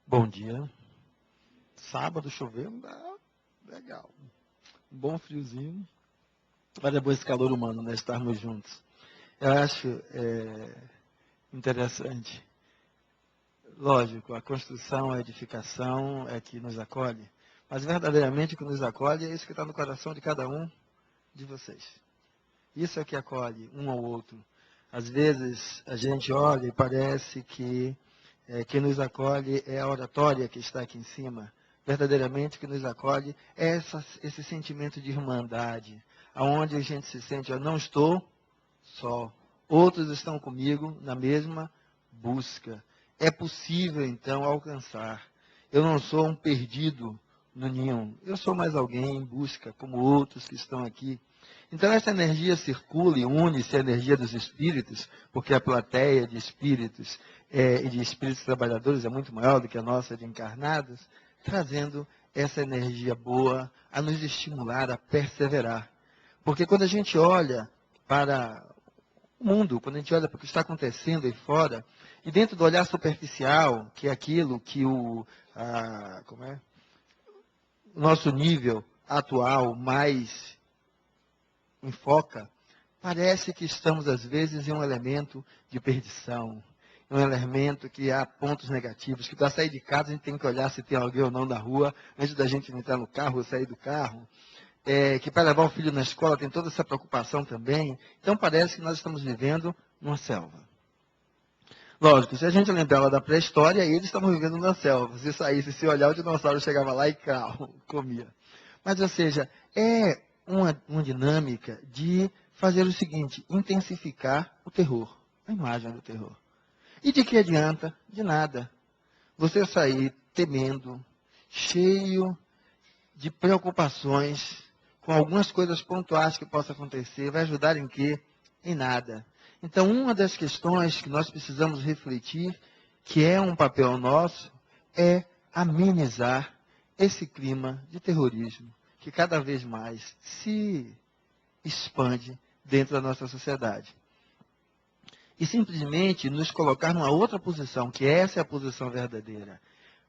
Bom dia. Sábado chovendo, legal. Um bom friozinho. Olha, bom esse calor humano, né? Estarmos juntos. Eu acho interessante. Lógico, a construção, a edificação é que nos acolhe. Mas verdadeiramente o que nos acolhe é isso que está no coração de cada um de vocês. Isso é que acolhe um ao outro. Às vezes a gente olha e parece que quem nos acolhe é a oratória que está aqui em cima. Verdadeiramente o que nos acolhe é esse sentimento de irmandade, aonde a gente se sente, eu não estou só, outros estão comigo na mesma busca. É possível então alcançar. Eu não sou um perdido no ninho, eu sou mais alguém em busca, como outros que estão aqui. Então essa energia circula e une-se à energia dos espíritos, porque a plateia de espíritos e de espíritos trabalhadores é muito maior do que a nossa de encarnados, trazendo essa energia boa a nos estimular a perseverar. Porque quando a gente olha para o mundo, quando a gente olha para o que está acontecendo aí fora, e dentro do olhar superficial, que é aquilo que o nosso nível atual mais enfoca, parece que estamos, às vezes, em um elemento de perdição, um elemento que há pontos negativos, que para sair de casa a gente tem que olhar se tem alguém ou não na rua, antes da gente entrar no carro ou sair do carro, que para levar o filho na escola tem toda essa preocupação também. Então parece que nós estamos vivendo numa selva. Lógico, se a gente lembrar lá da pré-história, eles estavam vivendo na selva. Se saísse, se olhar, o dinossauro chegava lá e comia. Mas, ou seja, é uma dinâmica de fazer o seguinte, intensificar o terror, a imagem do terror. E de que adianta? De nada. Você sair temendo, cheio de preocupações, com algumas coisas pontuais que possam acontecer, vai ajudar em quê? Em nada. Então, uma das questões que nós precisamos refletir, que é um papel nosso, é amenizar esse clima de terrorismo, que cada vez mais se expande dentro da nossa sociedade. E simplesmente nos colocar numa outra posição, que essa é a posição verdadeira.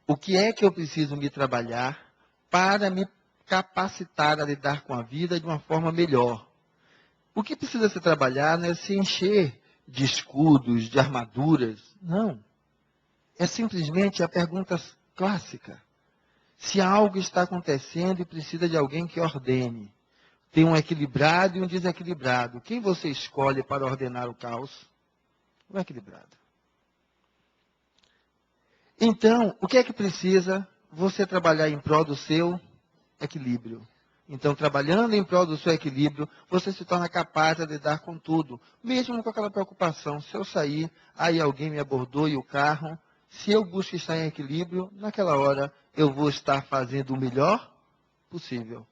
O que é que eu preciso me trabalhar para me capacitar a lidar com a vida de uma forma melhor? O que precisa se trabalhar não é se encher de escudos, de armaduras. Não. É simplesmente a pergunta clássica. Se algo está acontecendo e precisa de alguém que ordene, tem um equilibrado e um desequilibrado, quem você escolhe para ordenar o caos? O equilibrado. Então, o que é que precisa você trabalhar em prol do seu equilíbrio? Então, trabalhando em prol do seu equilíbrio, você se torna capaz de lidar com tudo, mesmo com aquela preocupação. Se eu sair, aí alguém me abordou e o carro, se eu busco estar em equilíbrio, naquela hora eu vou estar fazendo o melhor possível,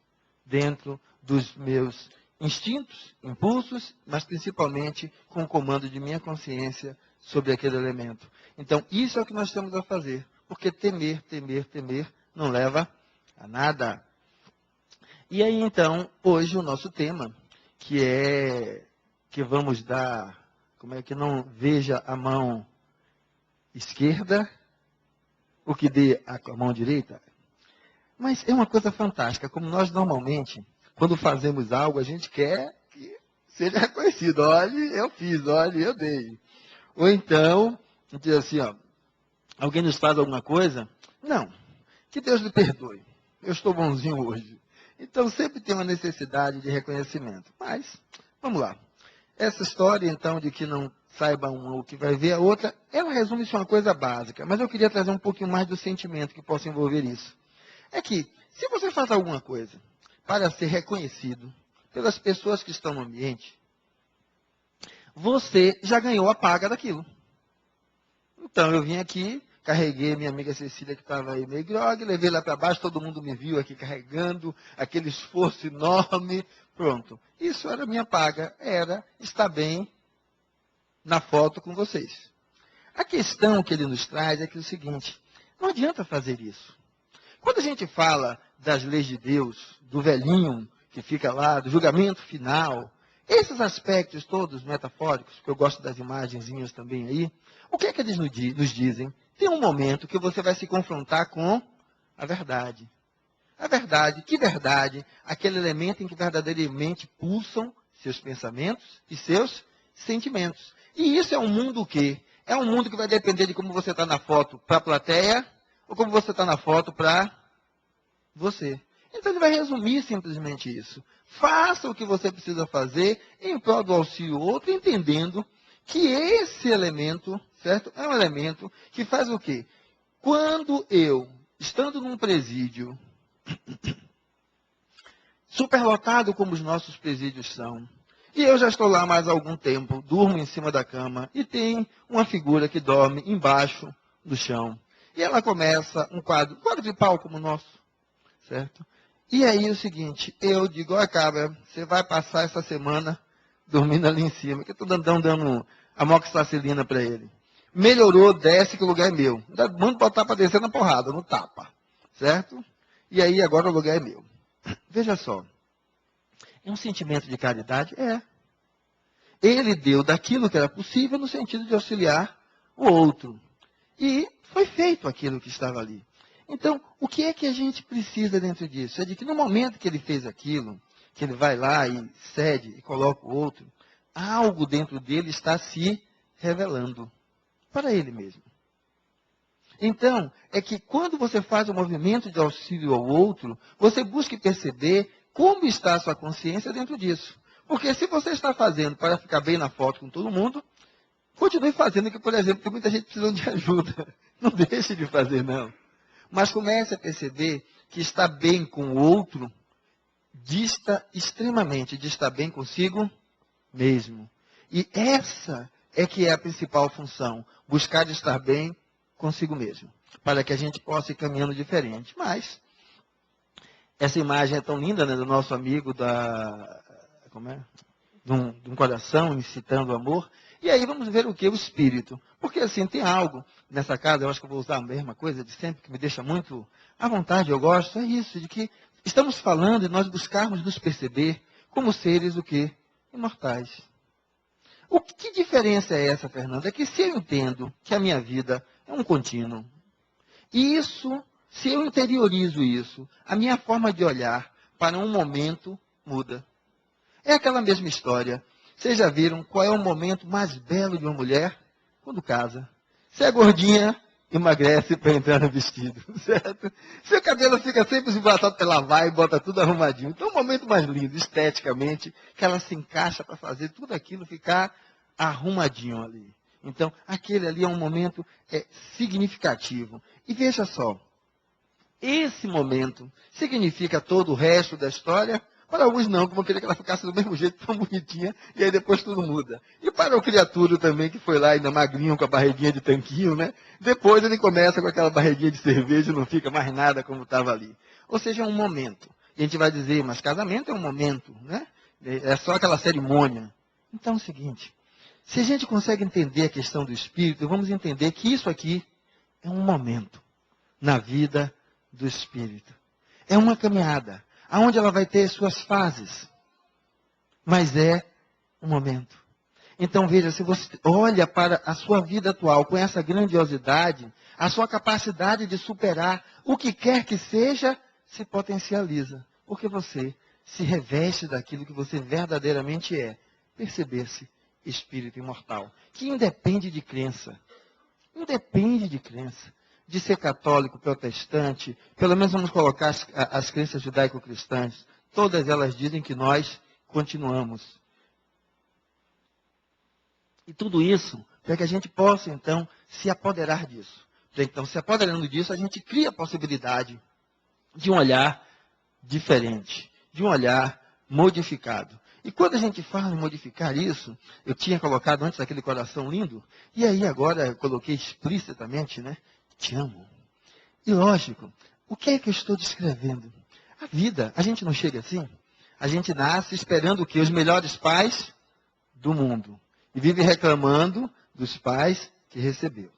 dentro dos meus instintos, impulsos, mas principalmente com o comando de minha consciência sobre aquele elemento. Então, isso é o que nós temos a fazer, porque temer não leva a nada. E aí, então, hoje o nosso tema, que vamos dar, como é que não veja a mão esquerda, o que dê a mão direita. Mas é uma coisa fantástica, como nós normalmente, quando fazemos algo, a gente quer que seja reconhecido. Olha, eu fiz, olha, eu dei. Ou então, diz assim, ó, alguém nos faz alguma coisa? Não, que Deus lhe perdoe. Eu estou bonzinho hoje. Então, sempre tem uma necessidade de reconhecimento. Mas, vamos lá. Essa história, então, de que não saiba uma o que vai ver a outra, ela resume-se a uma coisa básica. Mas eu queria trazer um pouquinho mais do sentimento que possa envolver isso. É que, se você faz alguma coisa para ser reconhecido pelas pessoas que estão no ambiente, você já ganhou a paga daquilo. Então, eu vim aqui, carreguei minha amiga Cecília, que estava aí meio grogue, levei lá para baixo, todo mundo me viu aqui carregando, aquele esforço enorme, pronto. Isso era minha paga, era estar bem na foto com vocês. A questão que ele nos traz é que é o seguinte, não adianta fazer isso. Quando a gente fala das leis de Deus, do velhinho que fica lá, do julgamento final, Esses aspectos todos metafóricos, que eu gosto das imagenzinhas também aí, o que é que eles nos dizem? Tem um momento que você vai se confrontar com a verdade. A verdade, que verdade? Aquele elemento em que verdadeiramente pulsam seus pensamentos e seus sentimentos. E isso é um mundo o quê? É um mundo que vai depender de como você está na foto para a plateia ou como você está na foto para você. Então ele vai resumir simplesmente isso. Faça o que você precisa fazer em prol do auxílio ao outro, entendendo que esse elemento, certo? É um elemento que faz o quê? Quando eu, estando num presídio, superlotado como os nossos presídios são, e eu já estou lá mais algum tempo, durmo em cima da cama, e tem uma figura que dorme embaixo do chão. E ela começa um quadro de pau como o nosso, certo? E aí o seguinte, eu digo, ó cabra, você vai passar essa semana dormindo ali em cima, que eu estou dando amoxicilina para ele. Melhorou, desce que o lugar é meu. Manda botar para descer na porrada, no tapa, certo? E aí agora o lugar é meu. Veja só, é um sentimento de caridade? É. Ele deu daquilo que era possível no sentido de auxiliar o outro. E foi feito aquilo que estava ali. Então, o que é que a gente precisa dentro disso? É de que no momento que ele fez aquilo, que ele vai lá e cede e coloca o outro, algo dentro dele está se revelando para ele mesmo. Então, é que quando você faz o movimento de auxílio ao outro, você busca perceber como está a sua consciência dentro disso. Porque se você está fazendo para ficar bem na foto com todo mundo, continue fazendo, que, por exemplo, tem muita gente precisando de ajuda. Não deixe de fazer, não. Mas comece a perceber que estar bem com o outro dista extremamente de estar bem consigo mesmo. E essa é que é a principal função, buscar estar bem consigo mesmo, para que a gente possa ir caminhando diferente. Mas essa imagem é tão linda, né, do nosso amigo de um coração incitando o amor. E aí vamos ver o que? O espírito. Porque assim, tem algo nessa casa, eu acho que eu vou usar a mesma coisa de sempre, que me deixa muito à vontade, eu gosto, é isso, de que estamos falando e nós buscarmos nos perceber como seres o quê? Imortais. Que diferença é essa, Fernando? É que se eu entendo que a minha vida é um contínuo, e isso, se eu interiorizo isso, a minha forma de olhar para um momento muda. É aquela mesma história. Vocês já viram qual é o momento mais belo de uma mulher? Quando casa. Se é gordinha, emagrece para entrar no vestido, certo? Seu cabelo fica sempre esbaraçado, ela vai e bota tudo arrumadinho. Então, o momento mais lindo, esteticamente, que ela se encaixa para fazer tudo aquilo ficar arrumadinho ali. Então, aquele ali é um momento significativo. E veja só, esse momento significa todo o resto da história? Para alguns não, como queria que ela ficasse do mesmo jeito, tão bonitinha, e aí depois tudo muda. E para o criatura também, que foi lá ainda magrinho, com a barriguinha de tanquinho, né? Depois ele começa com aquela barriguinha de cerveja e não fica mais nada como estava ali. Ou seja, é um momento. E a gente vai dizer, mas casamento é um momento, né? É só aquela cerimônia. Então é o seguinte, se a gente consegue entender a questão do espírito, vamos entender que isso aqui é um momento na vida do espírito. É uma caminhada, aonde ela vai ter suas fases. Mas é um momento. Então veja, se você olha para a sua vida atual com essa grandiosidade, a sua capacidade de superar o que quer que seja, se potencializa. Porque você se reveste daquilo que você verdadeiramente é. Perceber-se espírito imortal. Que independe de crença. Independe de crença. De ser católico, protestante, pelo menos vamos colocar as crenças judaico-cristãs, todas elas dizem que nós continuamos. E tudo isso para que a gente possa, então, se apoderar disso. Então, se apoderando disso, a gente cria a possibilidade de um olhar diferente, de um olhar modificado. E quando a gente fala em modificar isso, eu tinha colocado antes aquele coração lindo, e aí agora eu coloquei explicitamente, né? Te amo. E lógico, o que é que eu estou descrevendo? A vida, a gente não chega assim. A gente nasce esperando o quê? Os melhores pais do mundo. E vive reclamando dos pais que recebeu.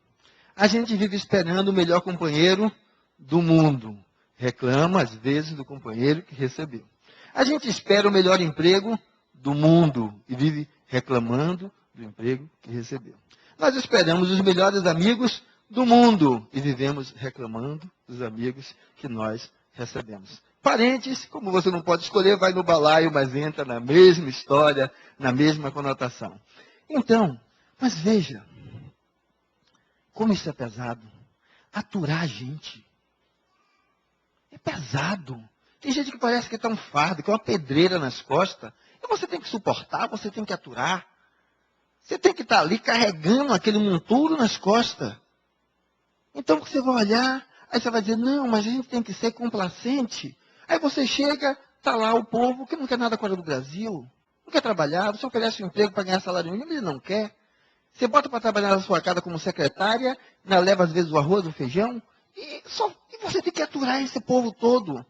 A gente vive esperando o melhor companheiro do mundo. Reclama, às vezes, do companheiro que recebeu. A gente espera o melhor emprego do mundo e vive reclamando do emprego que recebeu. Nós esperamos os melhores amigos do mundo e vivemos reclamando dos amigos que nós recebemos. Parentes, como você não pode escolher, vai no balaio, mas entra na mesma história, na mesma conotação. Então, mas veja, como isso é pesado. Aturar a gente. É pesado. Tem gente que parece que está um fardo, que é uma pedreira nas costas. E você tem que suportar, você tem que aturar. Você tem que estar ali carregando aquele monturo nas costas. Então você vai olhar, aí você vai dizer, não, mas a gente tem que ser complacente. Aí você chega, está lá o povo que não quer nada fora do Brasil, não quer trabalhar, você oferece um emprego para ganhar salário mínimo, ele não quer. Você bota para trabalhar na sua casa como secretária, leva às vezes o arroz, o feijão, e você tem que aturar esse povo todo.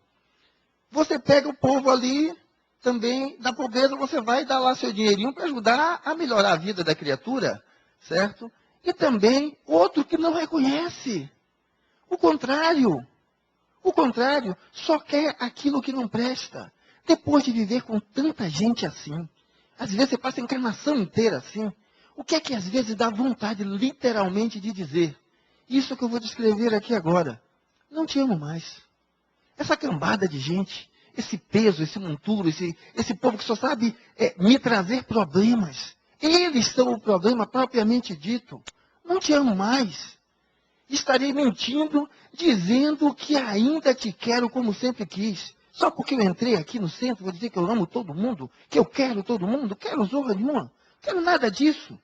Você pega o povo ali, também da pobreza, você vai dar lá seu dinheirinho para ajudar a melhorar a vida da criatura, certo? E também outro que não reconhece. O contrário, só quer aquilo que não presta. Depois de viver com tanta gente assim, às vezes você passa a encarnação inteira assim, o que é que às vezes dá vontade literalmente de dizer? Isso que eu vou descrever aqui agora. Não te amo mais. Essa cambada de gente, esse peso, esse monturo, esse povo que só sabe me trazer problemas. Eles são o problema propriamente dito. Não te amo mais. Estarei mentindo, dizendo que ainda te quero como sempre quis. Só porque eu entrei aqui no centro, vou dizer que eu amo todo mundo, que eu quero todo mundo, quero zorra nenhuma, quero nada disso.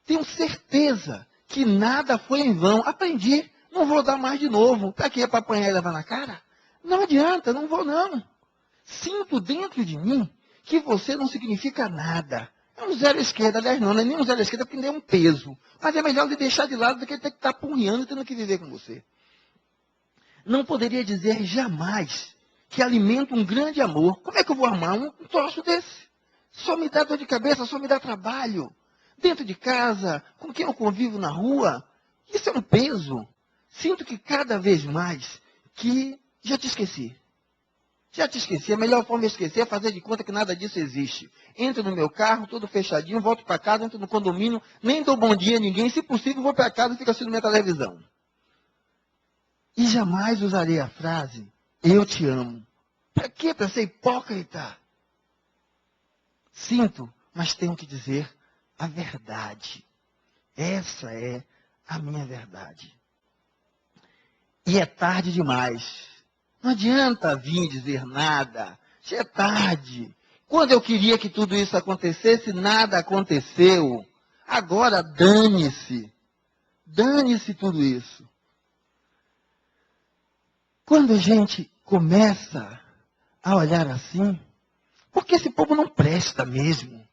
Tenho certeza que nada foi em vão. Aprendi, não vou dar mais de novo. Para quê? Para apanhar e levar na cara? Não adianta, não vou não. Sinto dentro de mim que você não significa nada. É um zero à esquerda, aliás não é nem um zero à esquerda porque nem é um peso. Mas é melhor ele deixar de lado do que ele ter que estar punhando e tendo que viver com você. Não poderia dizer jamais que alimenta um grande amor. Como é que eu vou amar um troço desse? Só me dá dor de cabeça, só me dá trabalho. Dentro de casa, com quem eu convivo na rua, isso é um peso. Sinto que cada vez mais que já te esqueci. Já te esqueci. A melhor forma de esquecer é fazer de conta que nada disso existe. Entro no meu carro, todo fechadinho, volto para casa, entro no condomínio, nem dou bom dia a ninguém. Se possível, vou para casa e fico assistindo minha televisão. E jamais usarei a frase, eu te amo. Para quê? Para ser hipócrita? Sinto, mas tenho que dizer a verdade. Essa é a minha verdade. E é tarde demais. Não adianta vir dizer nada. Já é tarde. Quando eu queria que tudo isso acontecesse, nada aconteceu. Agora dane-se. Dane-se tudo isso. Quando a gente começa a olhar assim, porque esse povo não presta mesmo.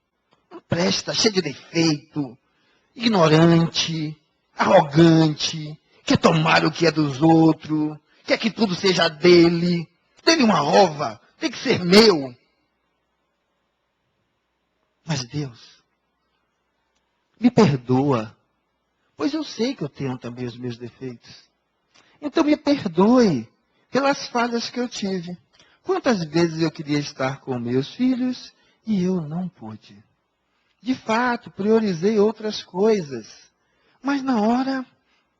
Não presta, cheio de defeito, ignorante, arrogante, quer tomar o que é dos outros, quer que tudo seja dele. Dele uma ova, tem que ser meu. Mas Deus, me perdoa, pois eu sei que eu tenho também os meus defeitos. Então me perdoe pelas falhas que eu tive. Quantas vezes eu queria estar com meus filhos e eu não pude. De fato, priorizei outras coisas, mas na hora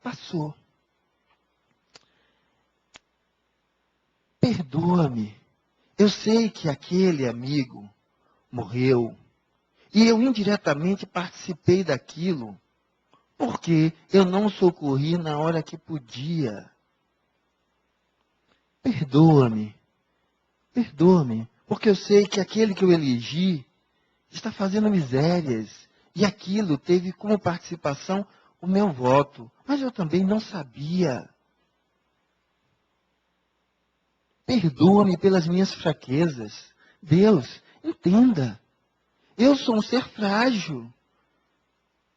passou. Perdoa-me. Eu sei que aquele amigo morreu e eu indiretamente participei daquilo porque eu não socorri na hora que podia. Perdoa-me. Perdoa-me, porque eu sei que aquele que eu elegi está fazendo misérias. E aquilo teve como participação o meu voto. Mas eu também não sabia. Perdoa-me pelas minhas fraquezas. Deus, entenda. Eu sou um ser frágil.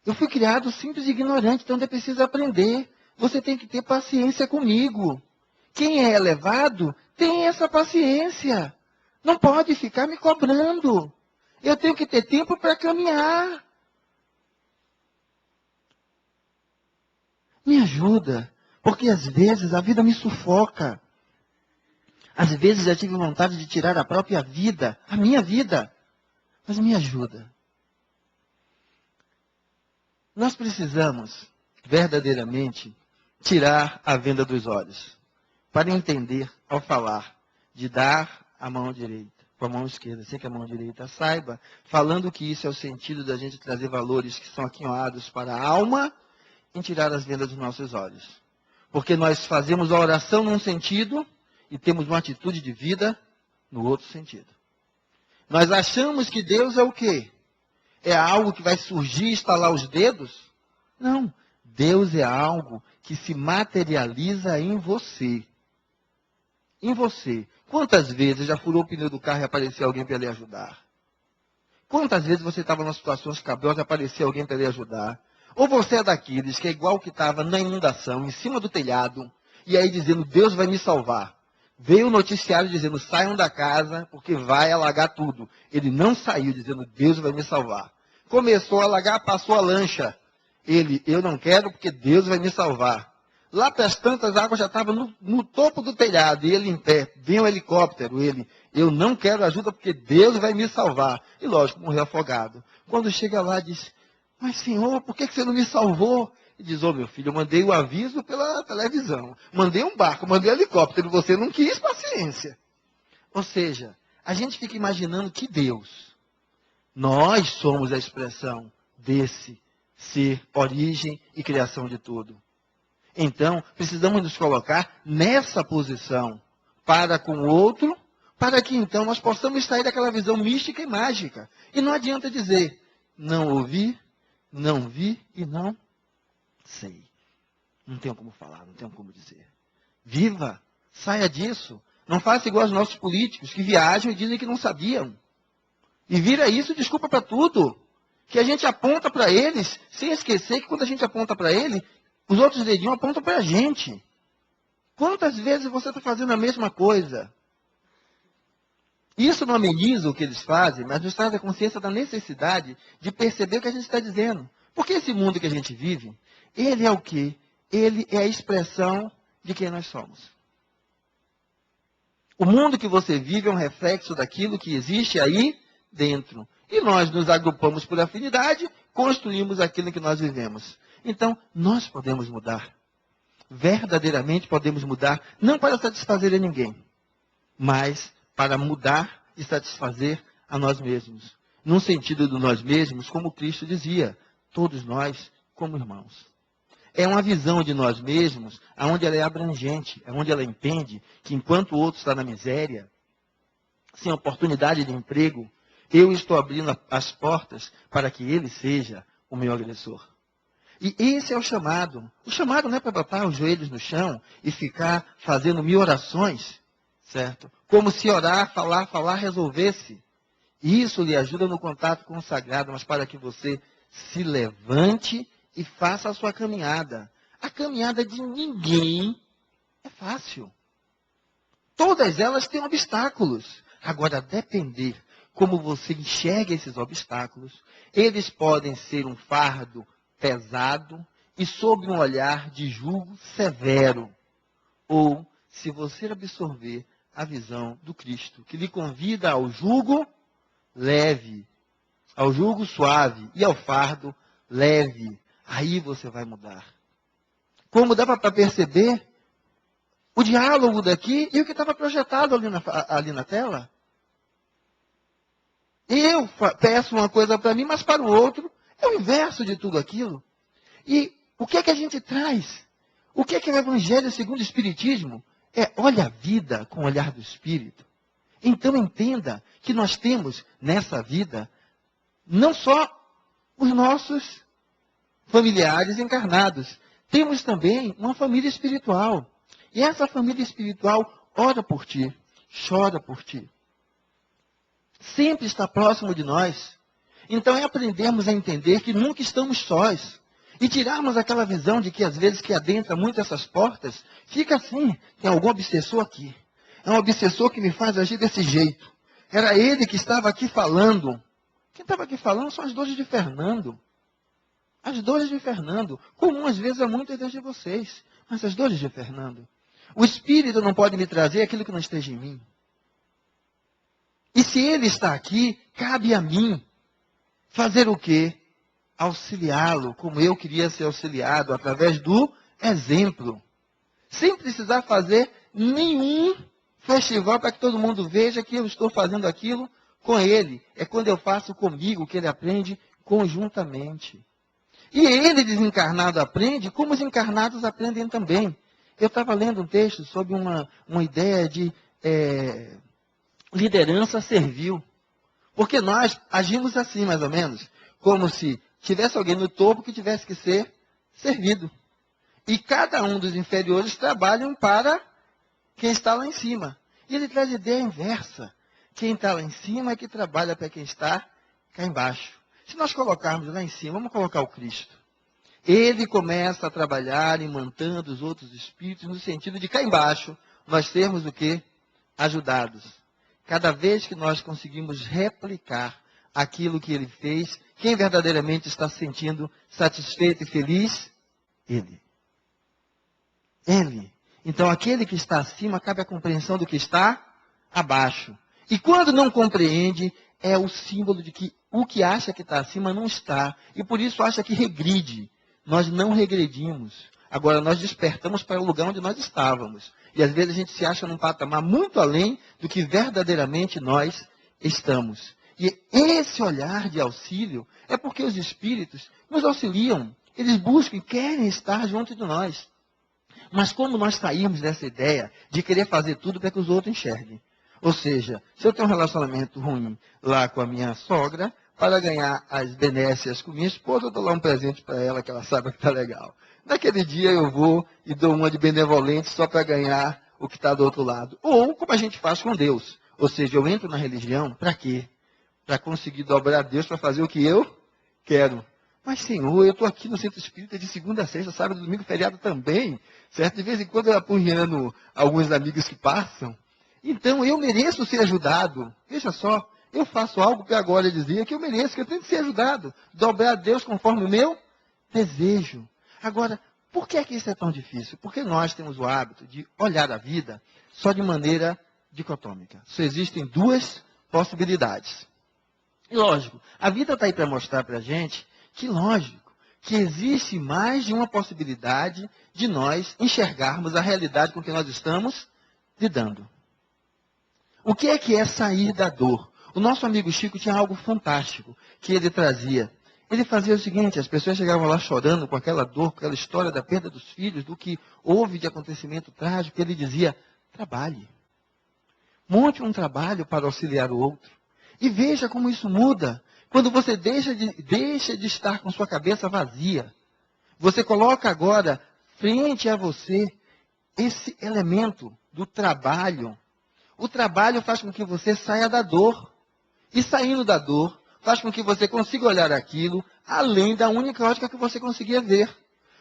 Eu fui criado simples e ignorante, então eu preciso aprender. Você tem que ter paciência comigo. Quem é elevado tem essa paciência. Não pode ficar me cobrando. Eu tenho que ter tempo para caminhar. Me ajuda, porque às vezes a vida me sufoca. Às vezes eu tive vontade de tirar a própria vida, a minha vida. Mas me ajuda. Nós precisamos, verdadeiramente, tirar a venda dos olhos. Para entender, ao falar, de dar a mão direita com a mão esquerda, sem que a mão direita saiba, falando que isso é o sentido da gente trazer valores que são aquinhoados para a alma, em tirar as vendas dos nossos olhos. Porque nós fazemos a oração num sentido e temos uma atitude de vida no outro sentido. Nós achamos que Deus é o quê? É algo que vai surgir e estalar os dedos? Não. Deus é algo que se materializa em você. Em você. Quantas vezes já furou o pneu do carro e apareceu alguém para lhe ajudar? Quantas vezes você estava numa situação escabrosa e apareceu alguém para lhe ajudar? Ou você é daqueles que é igual que estava na inundação, em cima do telhado, e aí dizendo, Deus vai me salvar. Veio o noticiário dizendo, saiam da casa, porque vai alagar tudo. Ele não saiu dizendo, Deus vai me salvar. Começou a alagar, passou a lancha. Ele, eu não quero porque Deus vai me salvar. Lá para as tantas, a água já estava no topo do telhado, e ele em pé. Vem o helicóptero, ele, eu não quero ajuda porque Deus vai me salvar. E lógico, morreu afogado. Quando chega lá, diz, mas Senhor, por que você não me salvou? E diz, ô meu filho, eu mandei o aviso pela televisão. Mandei um barco, mandei um helicóptero, você não quis, paciência. Ou seja, a gente fica imaginando que Deus, nós somos a expressão desse ser, origem e criação de tudo. Então, precisamos nos colocar nessa posição para com o outro, para que então nós possamos sair daquela visão mística e mágica. E não adianta dizer, não ouvi, não vi e não sei. Não tenho como falar, não tenho como dizer. Viva, saia disso. Não faça igual aos nossos políticos que viajam e dizem que não sabiam. E vira isso desculpa para tudo. Que a gente aponta para eles, sem esquecer que quando a gente aponta para ele, os outros dedinhos apontam para a gente. Quantas vezes você está fazendo a mesma coisa? Isso não ameniza o que eles fazem, mas nos traz a consciência da necessidade de perceber o que a gente está dizendo. Porque esse mundo que a gente vive, ele é o quê? Ele é a expressão de quem nós somos. O mundo que você vive é um reflexo daquilo que existe aí dentro. E nós nos agrupamos por afinidade, construímos aquilo que nós vivemos. Então, nós podemos mudar. Verdadeiramente podemos mudar, não para satisfazer a ninguém, mas para mudar e satisfazer a nós mesmos. Num sentido de nós mesmos, como Cristo dizia, todos nós como irmãos. É uma visão de nós mesmos, onde ela é abrangente, onde ela entende que enquanto o outro está na miséria, sem oportunidade de emprego, eu estou abrindo as portas para que ele seja o meu agressor. E esse é o chamado. O chamado não é para botar os joelhos no chão e ficar fazendo 1000 orações, certo? Como se orar, falar, resolvesse. Isso lhe ajuda no contato com o sagrado, mas para que você se levante e faça a sua caminhada. A caminhada de ninguém é fácil. Todas elas têm obstáculos. Agora, depender como você enxerga esses obstáculos, eles podem ser um fardo pesado e sob um olhar de julgo severo. Ou, se você absorver a visão do Cristo, que lhe convida ao julgo leve, ao julgo suave e ao fardo leve, aí você vai mudar. Como dava para perceber o diálogo daqui e o que estava projetado ali na tela? Eu peço uma coisa para mim, mas para o outro é o inverso de tudo aquilo. E o que é que a gente traz? O que é o Evangelho segundo o Espiritismo? Olha a vida com o olhar do Espírito. Então entenda que nós temos nessa vida não só os nossos familiares encarnados, temos também uma família espiritual. E essa família espiritual ora por ti, chora por ti. Sempre está próximo de nós. Então é aprendermos a entender que nunca estamos sós. E tirarmos aquela visão de que às vezes que adentra muito essas portas, fica assim, tem algum obsessor aqui. É um obsessor que me faz agir desse jeito. Era ele que estava aqui falando. Quem estava aqui falando são as dores de Fernando. As dores de Fernando. Comum às vezes a muitas das de vocês. Mas as dores de Fernando. O Espírito não pode me trazer aquilo que não esteja em mim. E se ele está aqui, cabe a mim fazer o quê? Auxiliá-lo, como eu queria ser auxiliado, através do exemplo. Sem precisar fazer nenhum festival para que todo mundo veja que eu estou fazendo aquilo com ele. É quando eu faço comigo que ele aprende conjuntamente. E ele, desencarnado, aprende como os encarnados aprendem também. Eu estava lendo um texto sobre uma ideia de liderança servil. Porque nós agimos assim, mais ou menos, como se tivesse alguém no topo que tivesse que ser servido. E cada um dos inferiores trabalham para quem está lá em cima. E ele traz a ideia inversa. Quem está lá em cima é que trabalha para quem está cá embaixo. Se nós colocarmos lá em cima, vamos colocar o Cristo. Ele começa a trabalhar imantando os outros espíritos no sentido de cá embaixo nós sermos o quê? Ajudados. Cada vez que nós conseguimos replicar aquilo que ele fez, quem verdadeiramente está se sentindo satisfeito e feliz? Ele. Ele. Então, aquele que está acima, cabe a compreensão do que está abaixo. E quando não compreende, é o símbolo de que o que acha que está acima não está. E por isso acha que regride. Nós não regredimos. Agora, nós despertamos para o lugar onde nós estávamos. E às vezes a gente se acha num patamar muito além do que verdadeiramente nós estamos. E esse olhar de auxílio é porque os espíritos nos auxiliam. Eles buscam e querem estar junto de nós. Mas como nós saímos dessa ideia de querer fazer tudo para que os outros enxerguem? Ou seja, se eu tenho um relacionamento ruim lá com a minha sogra, para ganhar as benécias com minha esposa, eu dou lá um presente para ela que ela saiba que está legal. Naquele dia eu vou e dou uma de benevolente só para ganhar o que está do outro lado. Ou como a gente faz com Deus. Ou seja, eu entro na religião para quê? Para conseguir dobrar Deus para fazer o que eu quero. Mas, Senhor, eu estou aqui no centro espírita de segunda a sexta, sábado, domingo, feriado também. Certo? De vez em quando eu apunhando alguns amigos que passam. Então, eu mereço ser ajudado. Veja só, eu faço algo que agora dizia que eu mereço, que eu tenho que ser ajudado. Dobrar a Deus conforme o meu desejo. Agora, por que é que isso é tão difícil? Porque nós temos o hábito de olhar a vida só de maneira dicotômica. Só existem duas possibilidades. E lógico, a vida está aí para mostrar para a gente que, lógico, que existe mais de uma possibilidade de nós enxergarmos a realidade com que nós estamos lidando. O que é sair da dor? O nosso amigo Chico tinha algo fantástico que ele trazia. Ele fazia o seguinte, as pessoas chegavam lá chorando com aquela dor, com aquela história da perda dos filhos, do que houve de acontecimento trágico. Ele dizia, trabalhe. Monte um trabalho para auxiliar o outro. E veja como isso muda. Quando você deixa de estar com sua cabeça vazia. Você coloca agora, frente a você, esse elemento do trabalho. O trabalho faz com que você saia da dor. E saindo da dor, faz com que você consiga olhar aquilo além da única ótica que você conseguia ver.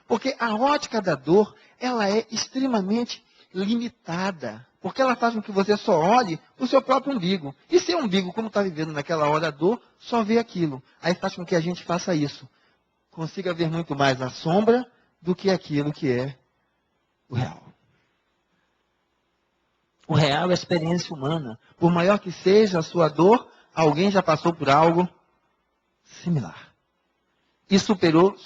Porque a ótica da dor, ela é extremamente limitada. Porque ela faz com que você só olhe o seu próprio umbigo. E seu umbigo, como está vivendo naquela hora a dor, só vê aquilo. Aí faz com que a gente faça isso. Consiga ver muito mais a sombra do que aquilo que é o real. O real é a experiência humana. Por maior que seja a sua dor, alguém já passou por algo similar. E superou.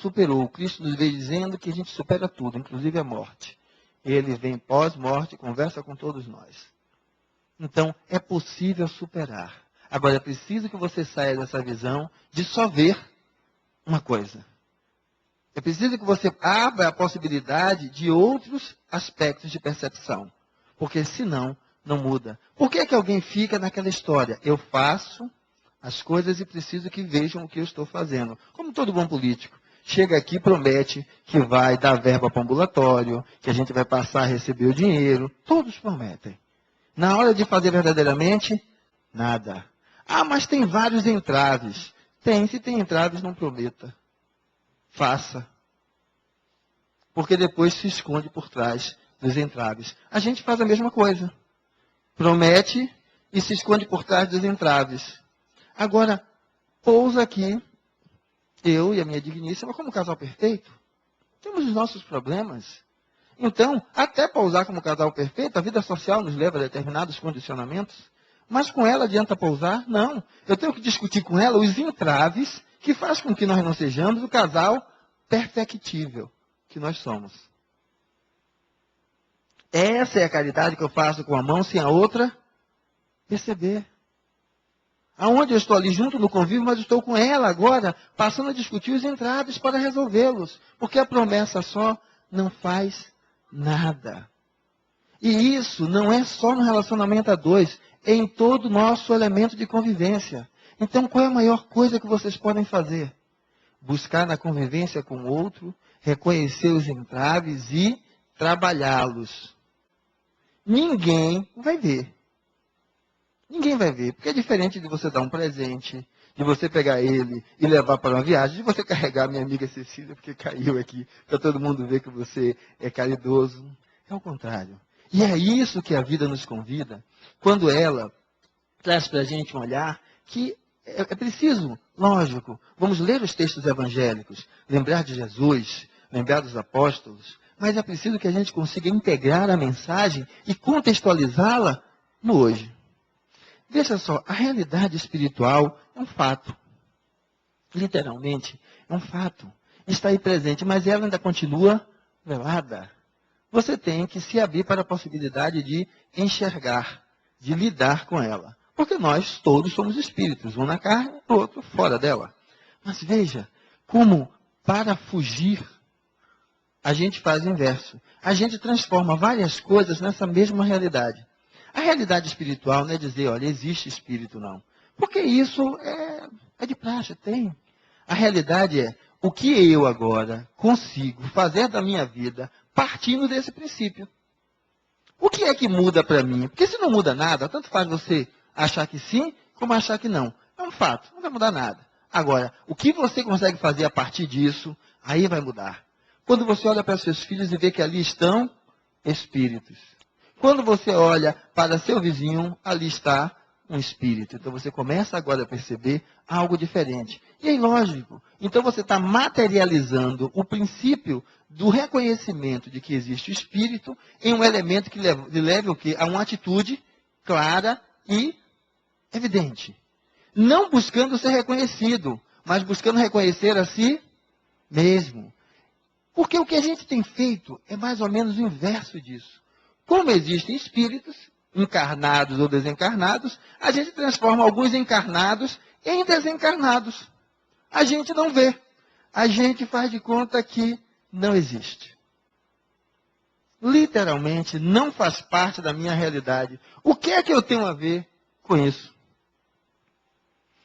O Cristo nos veio dizendo que a gente supera tudo, inclusive a morte. Ele vem pós-morte e conversa com todos nós. Então, é possível superar. Agora, é preciso que você saia dessa visão de só ver uma coisa. É preciso que você abra a possibilidade de outros aspectos de percepção. Porque senão, não muda. Por que alguém fica naquela história? Eu faço as coisas e preciso que vejam o que eu estou fazendo. Como todo bom político. Chega aqui e promete que vai dar verba para o ambulatório, que a gente vai passar a receber o dinheiro. Todos prometem. Na hora de fazer verdadeiramente, nada. Ah, mas tem vários entraves. Se tem entraves, não prometa. Faça. Porque depois se esconde por trás dos entraves. A gente faz a mesma coisa. Promete e se esconde por trás dos entraves. Agora, pousa aqui, eu e a minha digníssima, como casal perfeito, temos os nossos problemas. Então, até pousar como casal perfeito, a vida social nos leva a determinados condicionamentos. Mas com ela adianta pousar? Não. Eu tenho que discutir com ela os entraves que faz com que nós não sejamos o casal perfectível que nós somos. Essa é a caridade que eu faço com a mão sem a outra perceber. Aonde eu estou ali junto no convívio, mas estou com ela agora, passando a discutir os entraves para resolvê-los. Porque a promessa só não faz nada. E isso não é só no relacionamento a dois, é em todo o nosso elemento de convivência. Então, qual é a maior coisa que vocês podem fazer? Buscar na convivência com o outro, reconhecer os entraves e trabalhá-los. Ninguém vai ver. Ninguém vai ver, porque é diferente de você dar um presente, de você pegar ele e levar para uma viagem, de você carregar a minha amiga Cecília, porque caiu aqui, para todo mundo ver que você é caridoso. É o contrário. E é isso que a vida nos convida, quando ela traz para a gente um olhar que é preciso, lógico, vamos ler os textos evangélicos, lembrar de Jesus, lembrar dos apóstolos, mas é preciso que a gente consiga integrar a mensagem e contextualizá-la no hoje. Veja só, a realidade espiritual é um fato. Literalmente, é um fato. Está aí presente, mas ela ainda continua velada. Você tem que se abrir para a possibilidade de enxergar, de lidar com ela. Porque nós todos somos espíritos, um na carne, o outro fora dela. Mas veja, como para fugir, a gente faz o inverso. A gente transforma várias coisas nessa mesma realidade. A realidade espiritual não é dizer, olha, existe espírito, não. Porque isso é de praxe, tem. A realidade é o que eu agora consigo fazer da minha vida partindo desse princípio. O que é que muda para mim? Porque se não muda nada, tanto faz você achar que sim, como achar que não. É um fato, não vai mudar nada. Agora, o que você consegue fazer a partir disso, aí vai mudar. Quando você olha para seus filhos e vê que ali estão espíritos. Quando você olha para seu vizinho, ali está um espírito. Então você começa agora a perceber algo diferente. E aí, lógico, então você está materializando o princípio do reconhecimento de que existe o espírito em um elemento que leve o quê? A uma atitude clara e evidente. Não buscando ser reconhecido, mas buscando reconhecer a si mesmo. Porque o que a gente tem feito é mais ou menos o inverso disso. Como existem espíritos, encarnados ou desencarnados, a gente transforma alguns encarnados em desencarnados. A gente não vê. A gente faz de conta que não existe. Literalmente, não faz parte da minha realidade. O que é que eu tenho a ver com isso?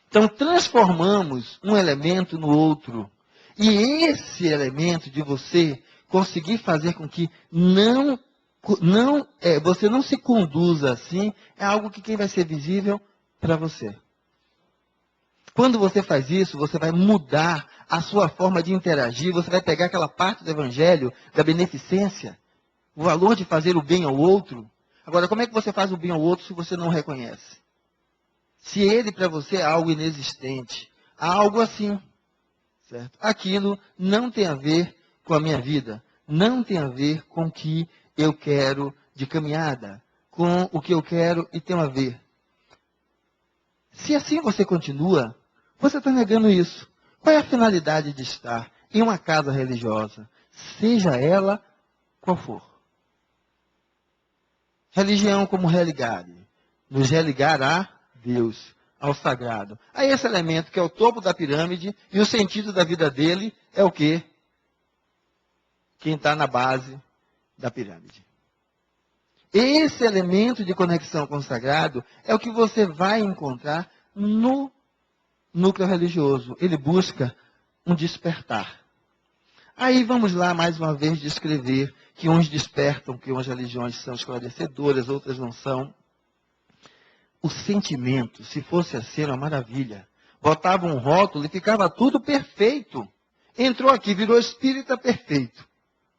Então, transformamos um elemento no outro. E esse elemento de você conseguir fazer com que você não se conduza assim, é algo que quem vai ser visível para você. Quando você faz isso, você vai mudar a sua forma de interagir, você vai pegar aquela parte do evangelho, da beneficência, o valor de fazer o bem ao outro. Agora, como é que você faz o bem ao outro se você não o reconhece? Se ele para você é algo inexistente, algo assim, certo? Aquilo não tem a ver com a minha vida, não tem a ver com o que eu quero de caminhada, com o que eu quero e tem a ver. Se assim você continua, você está negando isso. Qual é a finalidade de estar em uma casa religiosa? Seja ela qual for. Religião como religar. Nos religar a Deus, ao sagrado. A esse elemento que é o topo da pirâmide e o sentido da vida dele é o quê? Quem está na base da pirâmide. Esse elemento de conexão com o sagrado é o que você vai encontrar no núcleo religioso. Ele busca um despertar. Aí vamos lá mais uma vez descrever que uns despertam, que umas religiões são esclarecedoras, outras não são. O sentimento, se fosse assim, era uma maravilha. Botava um rótulo e ficava tudo perfeito. Entrou aqui, virou espírita perfeito.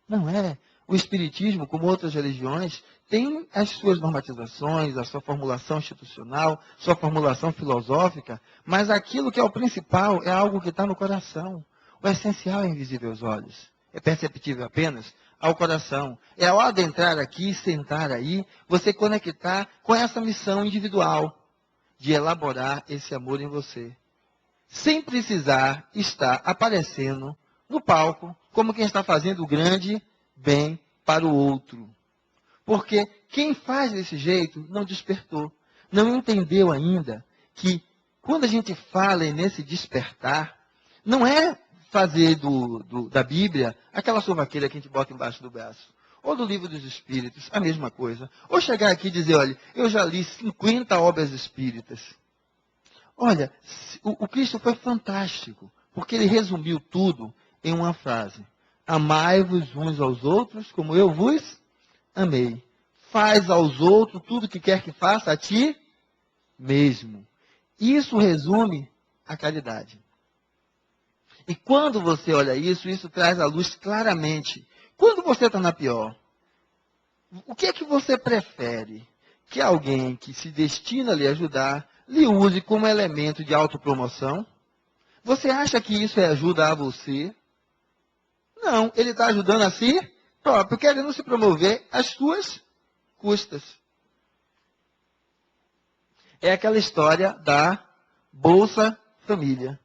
Não é. O espiritismo, como outras religiões, tem as suas normatizações, a sua formulação institucional, sua formulação filosófica, mas aquilo que é o principal é algo que está no coração. O essencial é invisível aos olhos. É perceptível apenas ao coração. É ao adentrar aqui, sentar aí, você conectar com essa missão individual. de elaborar esse amor em você, sem precisar estar aparecendo no palco como quem está fazendo o grande bem para o outro. Porque quem faz desse jeito não despertou, não entendeu ainda que quando a gente fala nesse despertar, não é fazer da Bíblia aquela sovaqueira que a gente bota embaixo do braço. Ou do Livro dos Espíritos, a mesma coisa. Ou chegar aqui e dizer, olha, eu já li 50 obras espíritas. Olha, o Cristo foi fantástico, porque ele resumiu tudo em uma frase. Amai-vos uns aos outros como eu vos amei. Faz aos outros tudo que quer que faça a ti mesmo. Isso resume a caridade. E quando você olha isso, isso traz à luz claramente. Quando você está na pior, o que é que você prefere? Que alguém que se destina a lhe ajudar, lhe use como elemento de autopromoção? Você acha que isso é ajuda a você? Não, ele está ajudando a si próprio, querendo se promover às suas custas. É aquela história da Bolsa Família.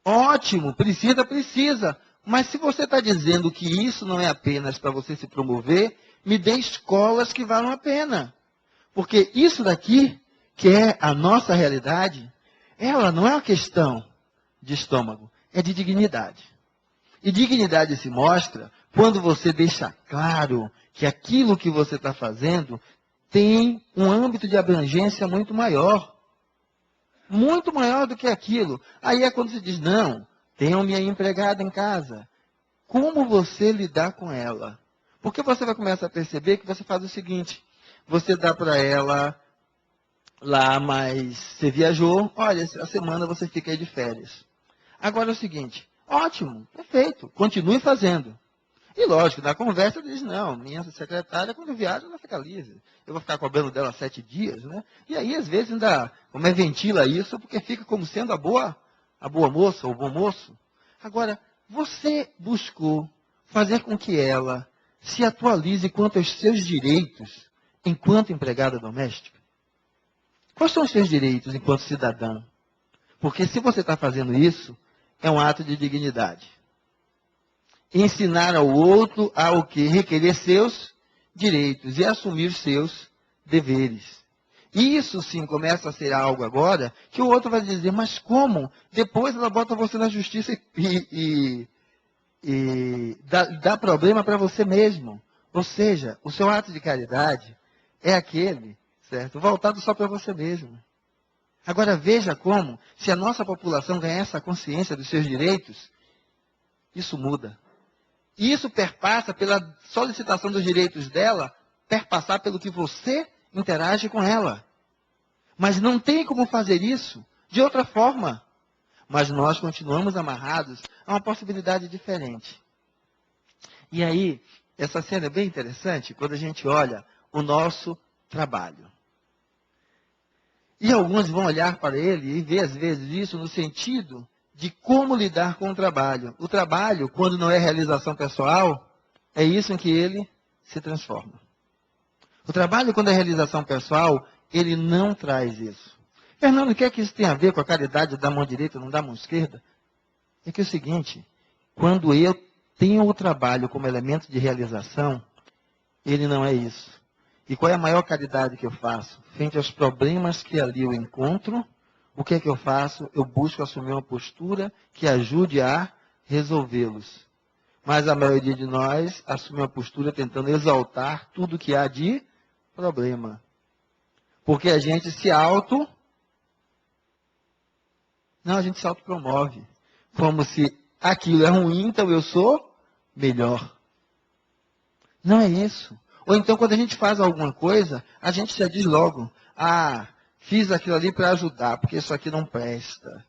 Ótimo, precisa. Mas se você está dizendo que isso não é apenas para você se promover, me dê escolas que valham a pena. Porque isso daqui, que é a nossa realidade, ela não é uma questão de estômago, é de dignidade. E dignidade se mostra quando você deixa claro que aquilo que você está fazendo tem um âmbito de abrangência muito maior. Muito maior do que aquilo. Aí é quando se diz, não, tenho minha empregada em casa. Como você lidar com ela? Porque você vai começar a perceber que você faz o seguinte, você dá para ela lá, mas você viajou, olha, a semana você fica aí de férias. Agora é o seguinte, ótimo, perfeito, continue fazendo. E lógico, na conversa diz, não, minha secretária, quando viaja, ela fica livre. Eu vou ficar cobrando dela 7 dias, né? E aí, às vezes, ainda como é, ventila isso, porque fica como sendo a boa moça, ou o bom moço. Agora, você buscou fazer com que ela se atualize quanto aos seus direitos enquanto empregada doméstica? Quais são os seus direitos enquanto cidadã? Porque se você está fazendo isso, é um ato de dignidade. Ensinar ao outro a o que? Requerer seus direitos e assumir seus deveres. Isso sim começa a ser algo agora que o outro vai dizer, mas como? Depois ela bota você na justiça e dá problema para você mesmo. Ou seja, o seu ato de caridade é aquele, certo? Voltado só para você mesmo. Agora veja como, se a nossa população ganhar essa consciência dos seus direitos, isso muda. E isso perpassa pela solicitação dos direitos dela, perpassar pelo que você interage com ela. Mas não tem como fazer isso de outra forma. Mas nós continuamos amarrados a uma possibilidade diferente. E aí, essa cena é bem interessante quando a gente olha o nosso trabalho. E alguns vão olhar para ele e ver, às vezes, isso no sentido de como lidar com o trabalho. O trabalho, quando não é realização pessoal, é isso em que ele se transforma. O trabalho, quando é realização pessoal, ele não traz isso. Fernando, o que é que isso tem a ver com a caridade da mão direita e não da mão esquerda? É que é o seguinte, quando eu tenho o trabalho como elemento de realização, ele não é isso. E qual é a maior caridade que eu faço? Frente aos problemas que ali eu encontro, o que é que eu faço? Eu busco assumir uma postura que ajude a resolvê-los. Mas a maioria de nós assume uma postura tentando exaltar tudo que há de problema. Porque a gente se Não, a gente se autopromove. Como se aquilo é ruim, então eu sou melhor. Não é isso. Ou então, quando a gente faz alguma coisa, a gente já diz logo, fiz aquilo ali para ajudar, porque isso aqui não presta.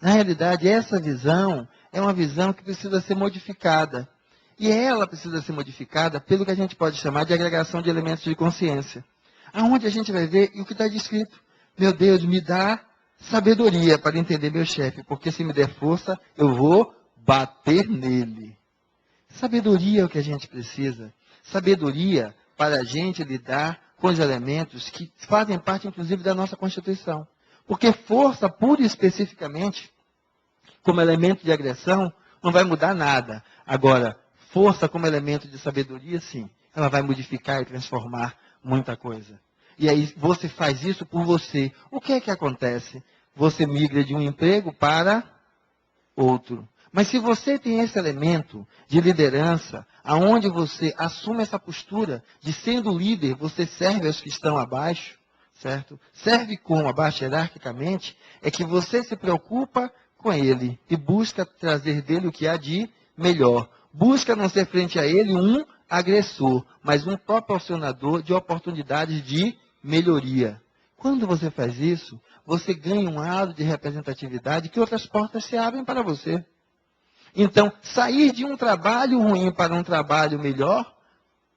Na realidade, essa visão é uma visão que precisa ser modificada. E ela precisa ser modificada pelo que a gente pode chamar de agregação de elementos de consciência. Aonde a gente vai ver o que está descrito. Meu Deus, me dá sabedoria para entender meu chefe, porque se me der força, eu vou bater nele. Sabedoria é o que a gente precisa. Sabedoria para a gente lidar com os elementos que fazem parte, inclusive, da nossa Constituição. Porque força, pura e especificamente, como elemento de agressão, não vai mudar nada. Agora, força como elemento de sabedoria, sim. Ela vai modificar e transformar muita coisa. E aí você faz isso por você. O que é que acontece? Você migra de um emprego para outro. Mas se você tem esse elemento de liderança, aonde você assume essa postura de sendo líder, você serve aos que estão abaixo, certo? Serve como abaixo hierarquicamente, é que você se preocupa com ele e busca trazer dele o que há de melhor. Busca não ser frente a ele um agressor, mas um proporcionador de oportunidades de melhoria. Quando você faz isso, você ganha um halo de representatividade que outras portas se abrem para você. Então, sair de um trabalho ruim para um trabalho melhor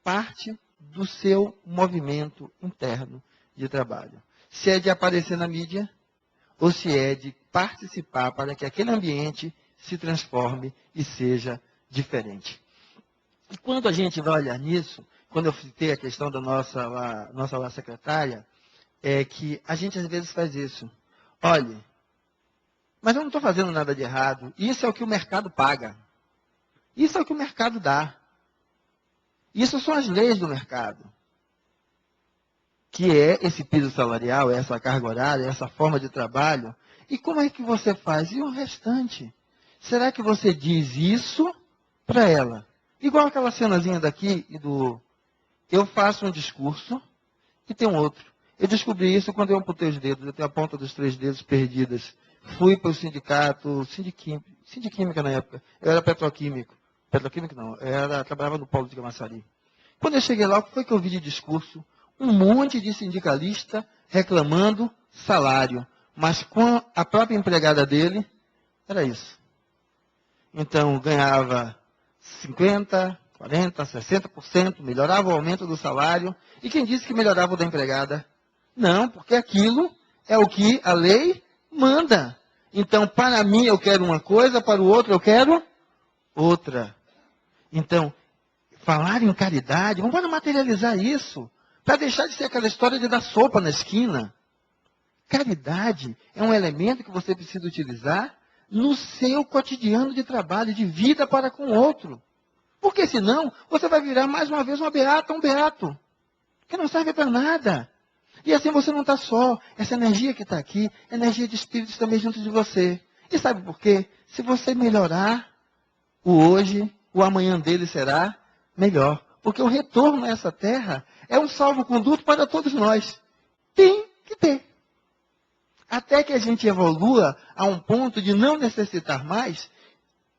parte do seu movimento interno de trabalho. Se é de aparecer na mídia, ou se é de participar para que aquele ambiente se transforme e seja diferente. E quando a gente vai olhar nisso, quando eu citei a questão da nossa secretária, é que a gente às vezes faz isso. Olhe, mas eu não estou fazendo nada de errado. Isso é o que o mercado paga. Isso é o que o mercado dá. Isso são as leis do mercado. Que é esse piso salarial, essa carga horária, essa forma de trabalho. E como é que você faz? E o restante? Será que você diz isso para ela? Igual aquela cenazinha daqui e do... Eu faço um discurso e tem um outro. Eu descobri isso quando eu amputei os dedos. Eu tenho a ponta dos 3 dedos perdidas. Fui para o sindicato, Sindiquímica na época. Eu era petroquímico. Petroquímico não, trabalhava no polo de Camaçari. Quando eu cheguei lá, o que foi que eu vi de discurso? Um monte de sindicalista reclamando salário. Mas com a própria empregada dele, era isso. Então, ganhava 50%, 40%, 60%, melhorava o aumento do salário. E quem disse que melhorava o da empregada? Não, porque aquilo é o que a lei manda. Então, para mim eu quero uma coisa, para o outro eu quero outra. Então, falar em caridade, vamos materializar isso. Para deixar de ser aquela história de dar sopa na esquina. Caridade é um elemento que você precisa utilizar no seu cotidiano de trabalho, de vida para com o outro. Porque senão, você vai virar mais uma vez uma beata, um beato. Que não serve para nada. E assim você não está só. Essa energia que está aqui, é energia de espíritos também junto de você. E sabe por quê? Se você melhorar o hoje, o amanhã dele será melhor. Porque o retorno a essa terra é um salvo-conduto para todos nós. Tem que ter. Até que a gente evolua a um ponto de não necessitar mais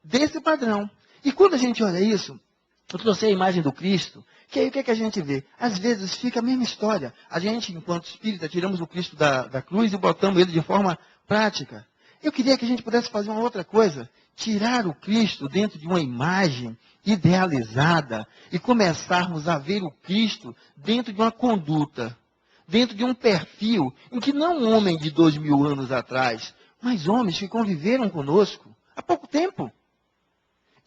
desse padrão. E quando a gente olha isso, eu trouxe a imagem do Cristo, que aí o que, é que a gente vê? Às vezes fica a mesma história. A gente, enquanto espírita, tiramos o Cristo da cruz e botamos ele de forma prática. Eu queria que a gente pudesse fazer uma outra coisa. Tirar o Cristo dentro de uma imagem idealizada e começarmos a ver o Cristo dentro de uma conduta, dentro de um perfil em que não um homem de 2000 anos atrás, mas homens que conviveram conosco há pouco tempo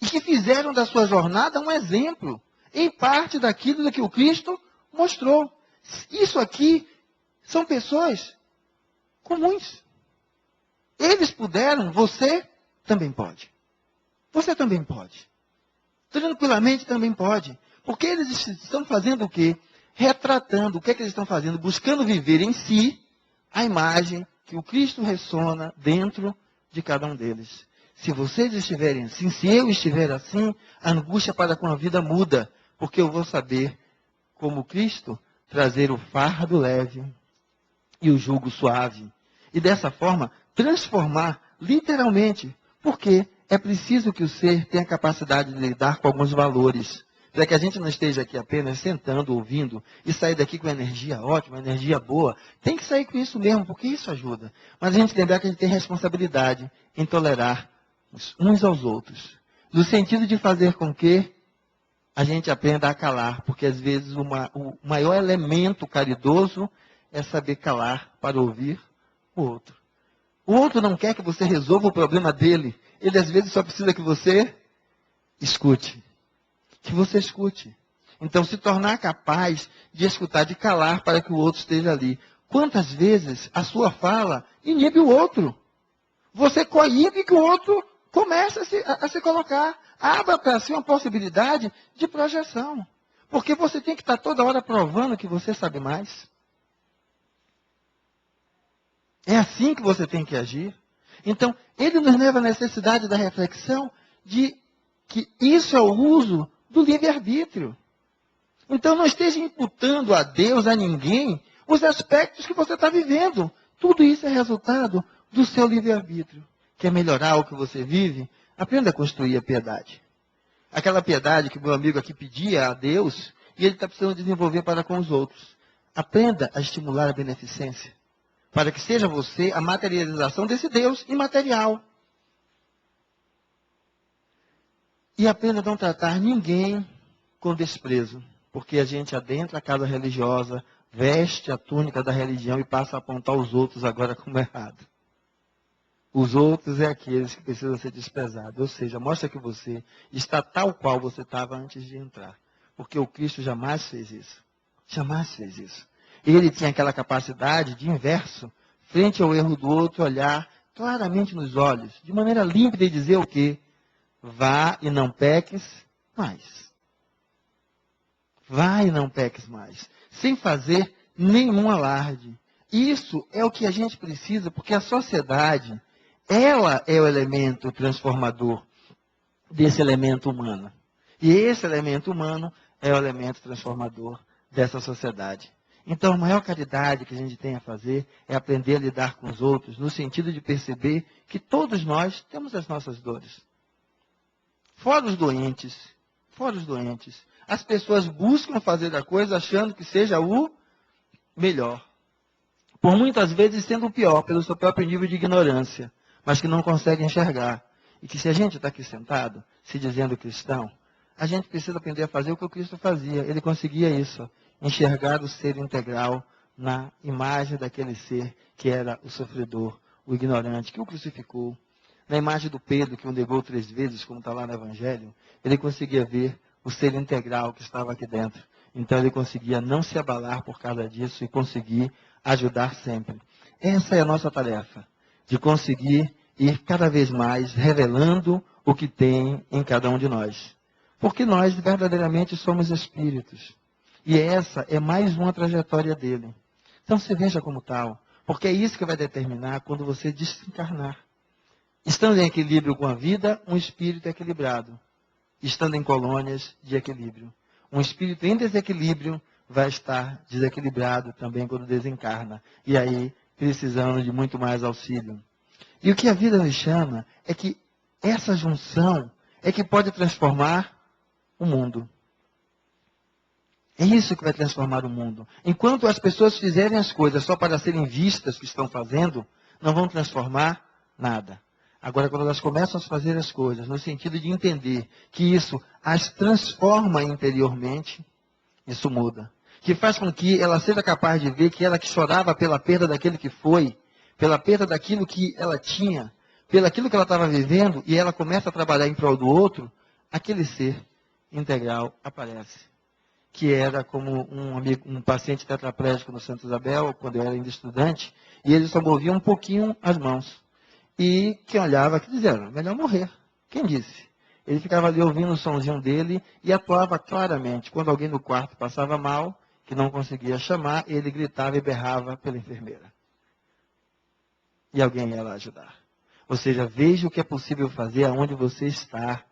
e que fizeram da sua jornada um exemplo, em parte daquilo que o Cristo mostrou. Isso aqui são pessoas comuns. Eles puderam, você também pode. Você também pode. Tranquilamente também pode. Porque eles estão fazendo o quê? Retratando. O que é que eles estão fazendo? Buscando viver em si a imagem que o Cristo ressona dentro de cada um deles. Se vocês estiverem assim, se eu estiver assim, a angústia para com a vida muda. Porque eu vou saber, como Cristo, trazer o fardo leve e o jugo suave. E dessa forma, transformar literalmente. Porque é preciso que o ser tenha a capacidade de lidar com alguns valores. Para que a gente não esteja aqui apenas sentando, ouvindo, e sair daqui com energia ótima, energia boa. Tem que sair com isso mesmo, porque isso ajuda. Mas a gente lembrar que a gente tem responsabilidade em tolerar uns aos outros. No sentido de fazer com que a gente aprenda a calar. Porque às vezes o maior elemento caridoso é saber calar para ouvir o outro. O outro não quer que você resolva o problema dele. Ele às vezes só precisa que você escute. Que você escute. Então, se tornar capaz de escutar, de calar para que o outro esteja ali. Quantas vezes a sua fala inibe o outro? Você coíbe que o outro comece a se colocar. Abra para si uma possibilidade de projeção. Porque você tem que estar toda hora provando que você sabe mais. É assim que você tem que agir. Então, ele nos leva à necessidade da reflexão de que isso é o uso do livre-arbítrio. Então, não esteja imputando a Deus, a ninguém, os aspectos que você está vivendo. Tudo isso é resultado do seu livre-arbítrio. Quer melhorar o que você vive? Aprenda a construir a piedade. Aquela piedade que o meu amigo aqui pedia a Deus, e ele está precisando desenvolver para com os outros. Aprenda a estimular a beneficência, para que seja você a materialização desse Deus imaterial. E aprenda a não tratar ninguém com desprezo, porque a gente adentra a casa religiosa, veste a túnica da religião e passa a apontar os outros agora como errado. Os outros é aqueles que precisam ser desprezados. Ou seja, mostra que você está tal qual você estava antes de entrar. Porque o Cristo jamais fez isso. Jamais fez isso. Ele tinha aquela capacidade de inverso, frente ao erro do outro, olhar claramente nos olhos, de maneira límpida e dizer o quê? Vá e não peques mais. Vá e não peques mais. Sem fazer nenhum alarde. Isso é o que a gente precisa, porque a sociedade, ela é o elemento transformador desse elemento humano. E esse elemento humano é o elemento transformador dessa sociedade. Então, a maior caridade que a gente tem a fazer é aprender a lidar com os outros, no sentido de perceber que todos nós temos as nossas dores. Fora os doentes, as pessoas buscam fazer a coisa achando que seja o melhor. Por muitas vezes sendo o pior, pelo seu próprio nível de ignorância, mas que não conseguem enxergar. E que se a gente está aqui sentado, se dizendo cristão, a gente precisa aprender a fazer o que o Cristo fazia. Ele conseguia isso, enxergar o ser integral na imagem daquele ser que era o sofredor, o ignorante, que o crucificou. Na imagem do Pedro, que o negou 3 vezes, como está lá no Evangelho, ele conseguia ver o ser integral que estava aqui dentro. Então ele conseguia não se abalar por causa disso e conseguir ajudar sempre. Essa é a nossa tarefa, de conseguir ir cada vez mais revelando o que tem em cada um de nós. Porque nós verdadeiramente somos espíritos. E essa é mais uma trajetória dele. Então se veja como tal, porque é isso que vai determinar quando você desencarnar. Estando em equilíbrio com a vida, um espírito equilibrado. Estando em colônias de equilíbrio. Um espírito em desequilíbrio vai estar desequilibrado também quando desencarna. E aí, precisando de muito mais auxílio. E o que a vida nos chama é que essa junção é que pode transformar o mundo. É isso que vai transformar o mundo. Enquanto as pessoas fizerem as coisas só para serem vistas que estão fazendo, não vão transformar nada. Agora, quando elas começam a fazer as coisas no sentido de entender que isso as transforma interiormente, isso muda. Que faz com que ela seja capaz de ver que ela que chorava pela perda daquele que foi, pela perda daquilo que ela tinha, pelo aquilo que ela estava vivendo, e ela começa a trabalhar em prol do outro, aquele ser integral aparece. Que era como um paciente tetraplégico no Santa Isabel, quando eu era ainda estudante, e ele só movia um pouquinho as mãos. E quem olhava, que dizia, melhor morrer. Quem disse? Ele ficava ali ouvindo o sonzinho dele e atuava claramente. Quando alguém no quarto passava mal, que não conseguia chamar, ele gritava e berrava pela enfermeira. E alguém ia lá ajudar. Ou seja, veja o que é possível fazer aonde você está.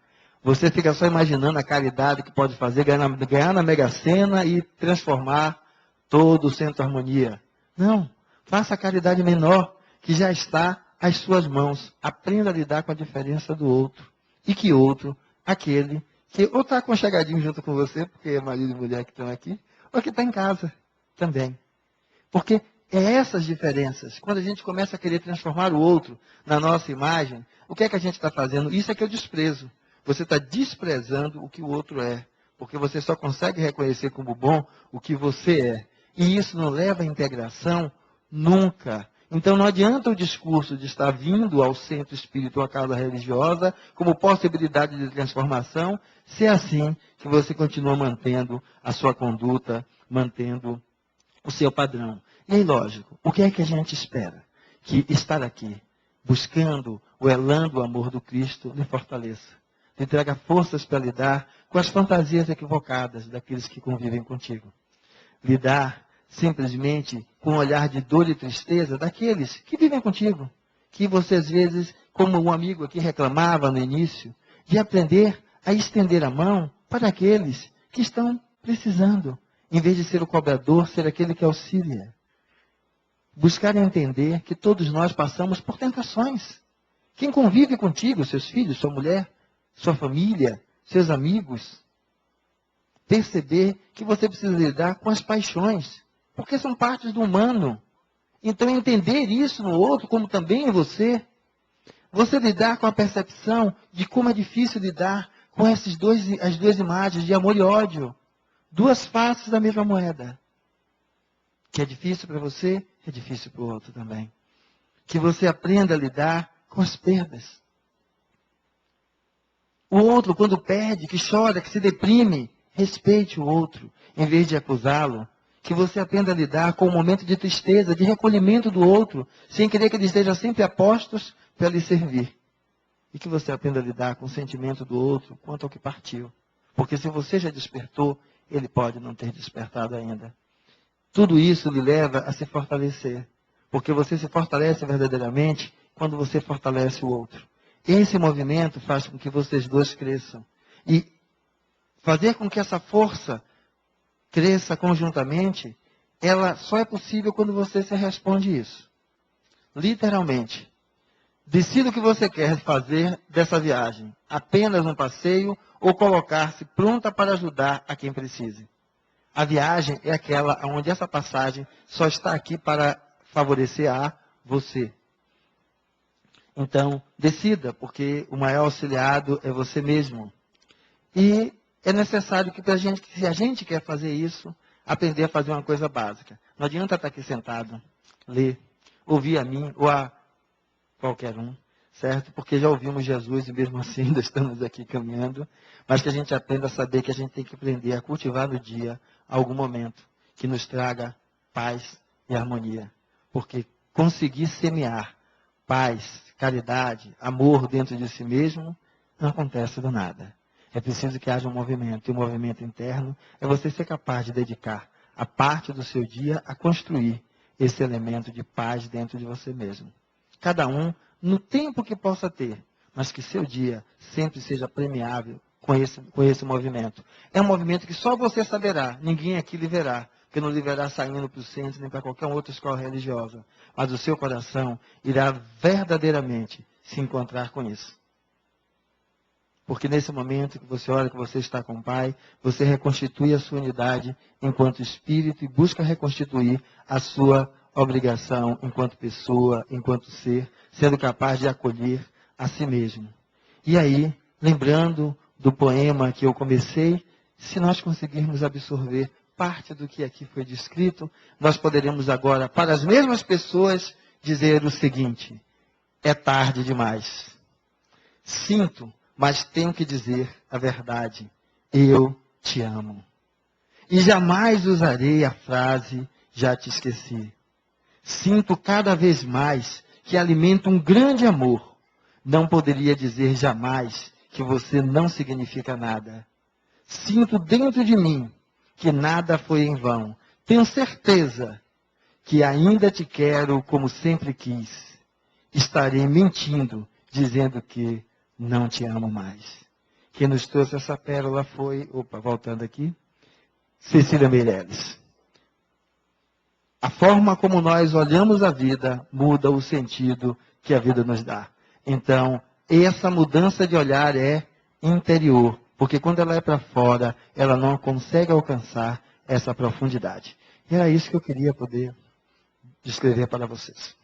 Você fica só imaginando a caridade que pode fazer, ganhar na Mega Sena e transformar todo o centro harmonia. Não, faça a caridade menor, que já está às suas mãos. Aprenda a lidar com a diferença do outro. E que outro, aquele que ou está aconchegadinho junto com você, porque é marido e mulher que estão aqui, ou que está em casa também. Porque é essas diferenças. Quando a gente começa a querer transformar o outro na nossa imagem, o que é que a gente está fazendo? Isso é que eu desprezo. Você está desprezando o que o outro é. Porque você só consegue reconhecer como bom o que você é. E isso não leva à integração nunca. Então não adianta o discurso de estar vindo ao centro espírita ou à casa religiosa como possibilidade de transformação, se é assim que você continua mantendo a sua conduta, mantendo o seu padrão. E aí, lógico, o que é que a gente espera? Que estar aqui, buscando, elando o amor do Cristo, lhe fortaleça. Lhe traga forças para lidar com as fantasias equivocadas daqueles que convivem contigo. Lidar simplesmente com um olhar de dor e tristeza daqueles que vivem contigo. Que você, às vezes, como um amigo aqui reclamava no início, de aprender a estender a mão para aqueles que estão precisando. Em vez de ser o cobrador, ser aquele que auxilia. Buscar entender que todos nós passamos por tentações. Quem convive contigo, seus filhos, sua mulher, sua família, seus amigos, perceber que você precisa lidar com as paixões, porque são partes do humano. Então entender isso no outro, como também em você, você lidar com a percepção de como é difícil lidar com as duas imagens de amor e ódio. Duas faces da mesma moeda. Que é difícil para você, é difícil para o outro também. Que você aprenda a lidar com as perdas. O outro, quando perde, que chora, que se deprime, respeite o outro, em vez de acusá-lo. Que você aprenda a lidar com o momento de tristeza, de recolhimento do outro, sem querer que ele esteja sempre a postos para lhe servir. E que você aprenda a lidar com o sentimento do outro quanto ao que partiu. Porque se você já despertou, ele pode não ter despertado ainda. Tudo isso lhe leva a se fortalecer. Porque você se fortalece verdadeiramente quando você fortalece o outro. Esse movimento faz com que vocês dois cresçam. E fazer com que essa força cresça conjuntamente, ela só é possível quando você se responde isso. Literalmente. Decida o que você quer fazer dessa viagem. Apenas um passeio ou colocar-se pronta para ajudar a quem precise. A viagem é aquela onde essa passagem só está aqui para favorecer a você. Então, decida, porque o maior auxiliado é você mesmo. E é necessário que, se a gente quer fazer isso, aprender a fazer uma coisa básica. Não adianta estar aqui sentado, ler, ouvir a mim ou a qualquer um, certo? Porque já ouvimos Jesus e mesmo assim ainda estamos aqui caminhando. Mas que a gente aprenda a saber que a gente tem que aprender a cultivar no dia algum momento que nos traga paz e harmonia. Porque conseguir semear paz, caridade, amor dentro de si mesmo, não acontece do nada. É preciso que haja um movimento. E o movimento interno é você ser capaz de dedicar a parte do seu dia a construir esse elemento de paz dentro de você mesmo. Cada um no tempo que possa ter, mas que seu dia sempre seja premiável com esse movimento. É um movimento que só você saberá, ninguém aqui lhe verá, porque não lhe verá saindo para o centro nem para qualquer outra escola religiosa. Mas o seu coração irá verdadeiramente se encontrar com isso. Porque nesse momento que você olha que você está com o Pai, você reconstitui a sua unidade enquanto espírito e busca reconstituir a sua obrigação enquanto pessoa, enquanto ser, sendo capaz de acolher a si mesmo. E aí, lembrando do poema que eu comecei, se nós conseguirmos absorver parte do que aqui foi descrito, nós poderemos agora, para as mesmas pessoas, dizer o seguinte: é tarde demais. Sinto, mas tenho que dizer a verdade. Eu te amo. E jamais usarei a frase, já te esqueci. Sinto cada vez mais que alimento um grande amor. Não poderia dizer jamais que você não significa nada. Sinto dentro de mim que nada foi em vão. Tenho certeza que ainda te quero como sempre quis. Estarei mentindo, dizendo que não te amo mais. Quem nos trouxe essa pérola foi, voltando aqui, Cecília Meirelles. A forma como nós olhamos a vida muda o sentido que a vida nos dá. Então, essa mudança de olhar é interior, porque quando ela é para fora, ela não consegue alcançar essa profundidade. E era isso que eu queria poder descrever para vocês.